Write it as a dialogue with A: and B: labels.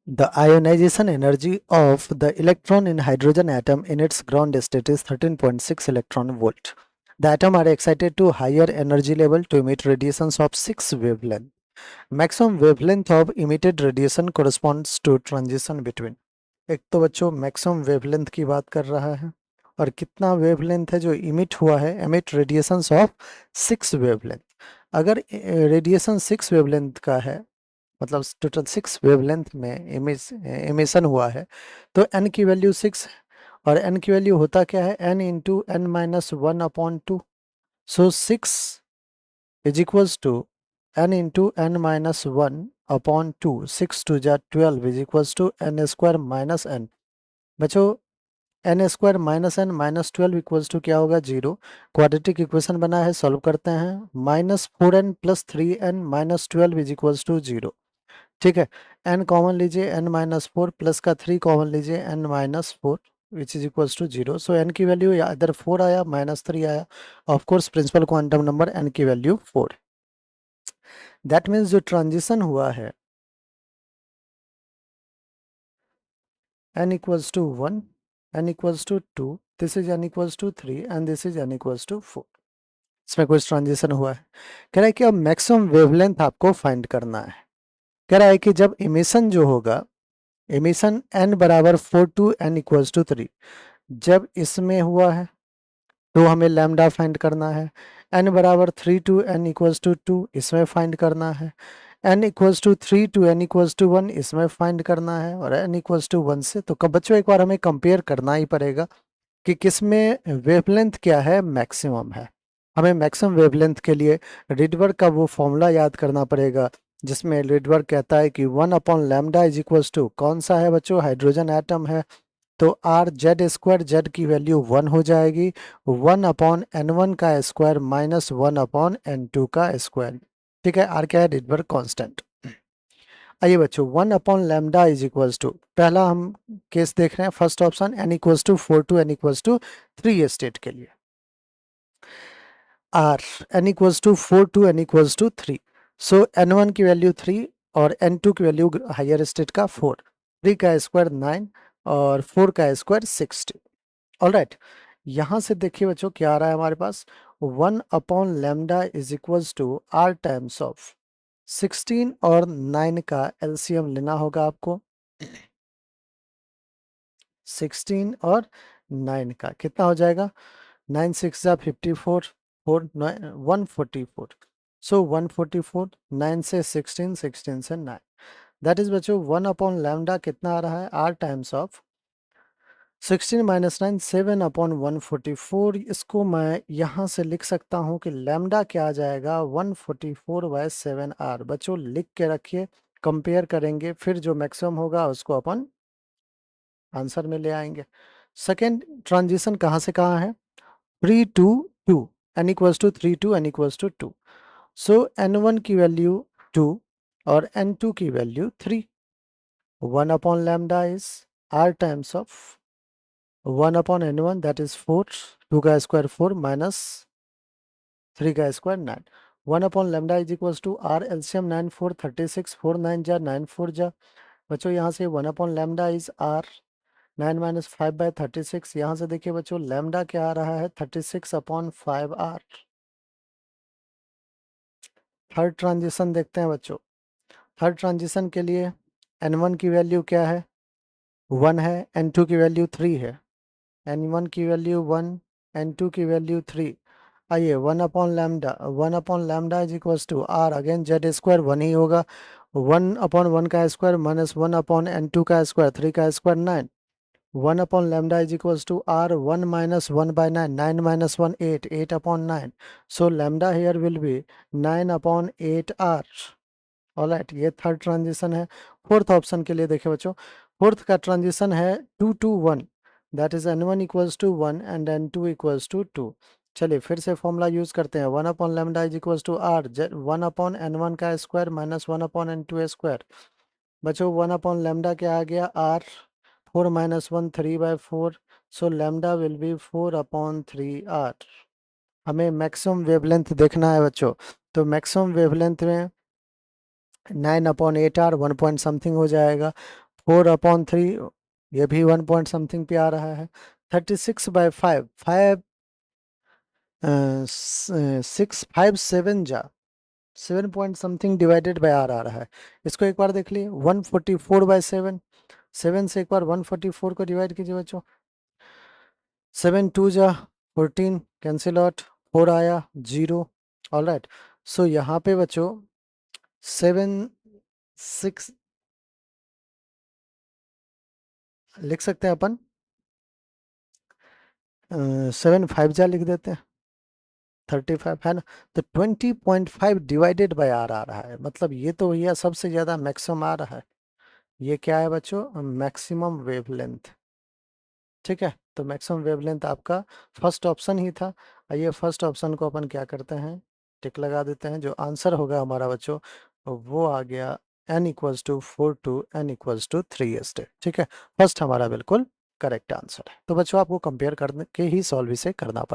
A: The ionization energy of the electron in hydrogen atom in its ground state is 13.6 electron volt. The atom are excited to higher energy level to emit radiations of 6 wavelength. Maximum wavelength of emitted radiation corresponds to transition between. एक तो बच्चों maximum wavelength की बात कर रहा है और कितना वेवलेंथ है जो इमिट हुआ है, एमिट रेडिएशंस ऑफ 6 वेवलेंथ। अगर रेडिएशन 6 वेवलेंथ का है, मतलब टोटल 6 वेवलेंथ में एमिशन हुआ है, तो n की वैल्यू 6 है और n की वैल्यू होता क्या है, n into n minus 1/2। So 6 is equals to n into n minus 1/2। 6 two जा 12 is equals to n square minus n। बच्चों n square minus n minus 12 equals to क्या होगा, 0। क्वाड्रेटिक इक्वेशन बना है, सॉल्व करते हैं। -4n plus 3n minus 12 is equals to 0। ठीक है, n कॉमन लीजिए, n माइनस 4 प्लस का 3 कॉमन लीजिए, n minus 4 which is equals to 0। So n की वैल्यू या इधर 4 आया, -3 आया। Of course principal quantum number n की वैल्यू 4। दैट मीन्स जो ट्रांजिशन हुआ है n equals to 1, n equals to 2, this is n equals to 3 and this is n equals to 4। इसमें कुछ ट्रांजिशन हुआ है। कह रहा है कि अब मैक्सिमम वेवलेंथ आपको फाइंड करना है। कह रहा है कि जब इमिशन जो होगा, इमिशन n बराबर 4 टू n इक्वल्स टू 3, जब इसमें हुआ है तो हमें लैम्डा फाइंड करना है। n बराबर 3 टू n इक्वल्स टू 2, इसमें फाइंड करना है। n equals to 3 to n equals to 1, इसमें फाइंड करना है। और n इक्वल्स टू 1 से तो कब बच्चों एक बार हमें कंपेयर करना ही पड़ेगा कि किसमें वेवलेंथ क्या है, मैक्सिमम है। हमें मैक्सिमम वेवलेंथ के लिए रिडबर्ग का वो फॉर्मूला याद करना पड़ेगा, जिसमें रिडबर्ग कहता है कि 1/λ इज इक्वल्स टू, कौन सा है बच्चों, हाइड्रोजन एटम है, तो आर जेड स्क्वायर, जेड की वैल्यू 1 हो जाएगी, 1/n1 का स्क्वायर माइनस 1/n2 का स्क्वायर। ठीक है, आर क्या है, रिडबर्ग कांस्टेंट। आइए बच्चों, 1/λ इज इक्वल्स टू, पहला हम केस देख रहे हैं, first option n equals to 4 to n equals to 3 state के लिए। Or n equals to 4 to n equals to 3, so n1 की वैल्यू 3 और n2 की वैल्यू हायर स्टेट का 4, 3 का स्क्वायर 9 और 4 का स्क्वायर 60। ऑलराइट, यहां से देखिए बच्चों क्या आ रहा है हमारे पास, 1/λ is equals to R times of 16 और 9 का एलसीएम लेना होगा आपको। 16 और 9 का कितना हो जाएगा, 9 6 जा 54, 4 144। सो 144, 9 से 16, 16 से 9, दैट इज बच्चों 1/λ कितना आ रहा है, आर टाइम्स ऑफ 16 माइनस 9, 7/144। इसको मैं यहाँ से लिख सकता हूँ कि लैम्डा क्या आ जाएगा, 144/7 आर। बच्चों लिख के रखिए, कंपेयर करेंगे, फिर जो मैक्सिमम होगा उसको अपन आंसर में ले आएंगे। सेकेंड ट्रांजिशन कहाँ से कहाँ है, 3 to 2, n equals to 3 to n equals to 2। So n1 की वैल्यू 2 और n2 की value 3। 1/λ is r times of 1/n1 that is 4, 2 का स्क्वायर 4 माइनस 3 का square 9। 1/λ is equals to R, LCM 9 4 36, 4 9 जा 9 4 जा। बच्चों यहाँ से 1/λ इज आर, 9 माइनस 5/36। यहाँ से देखिए बच्चों लैम्डा क्या आ रहा है, 36/5 आर। थर्ड ट्रांजिशन देखते हैं बच्चों। थर्ड ट्रांजिशन के लिए n1 की वैल्यू क्या है, 1 है, n2 की वैल्यू 3 है। n1 की वैल्यू 1, n2 की वैल्यू 3। आइए 1/λ is equals to R, again Z square 1 ही होगा, 1/1 का स्क्वायर माइनस 1/n2 का स्क्वायर, 3 का square 9। 1/λ is equals to R, 1 minus 1/9, 9 minus 1 8, 8/9। So lambda here will be 9/8 R. Alright, ये थर्ड ट्रांजिशन है। फोर्थ ऑप्शन के लिए देखिए बच्चों, फोर्थ का ट्रांजिशन है 2 to 1, that is n1 equals to 1 and n2 equals to 2। चलिए फिर से फॉर्मूला यूज करते हैं, 1/λ is equals to are, 1/n1 का स्क्वायर माइनस 1/n2 स्क्वायर। बच्चों 1/λ क्या आ गया, R, 4 minus 1 3/4। So lambda will be 4/3 R. हमें मैक्सिमम वेवलेंथ देखना है बच्चों, तो मैक्सिमम वेवलेंथ में 9/8 आर 1 पॉइंट समथिंग हो जाएगा, 4/3, ये भी 1 पॉइंट समथिंग पे आ रहा है। 36/5, 657 जा 7 point something divided by R आ रहा है। इसको एक बार देख लिए, 144/7, 7 से एक बार 144 को डिवाइड कीजिए बच्चों। 7 2 जा 14, कैंसिल आउट, 4 आया 0। ऑल राइट, सो यहाँ पे बच्चों 7 6 लिख सकते हैं अपन, 7 5 जा लिख देते हैं, 35 है ना। तो 20.5 डिवाइडेड बाय आर आ रहा है, मतलब ये तो भैया सबसे ज़्यादा मैक्सिमम आ रहा है। ये क्या है बच्चों, मैक्सिमम वेवलेंथ। ठीक है, तो मैक्सिमम वेवलेंथ आपका फर्स्ट ऑप्शन ही था। आइए फर्स्ट ऑप्शन को अपन क्या करते हैं, टिक लगा देते हैं। जो आंसर होगा हमारा बच्चों वो आ गया n = 4 to n = 3 स्टेप। ठीक है, फर्स्ट हमारा बिल्कुल करेक्ट आंसर है। तो बच्चों आपको कंपेयर करके ही सॉल्व इसे करना पड़ेगा।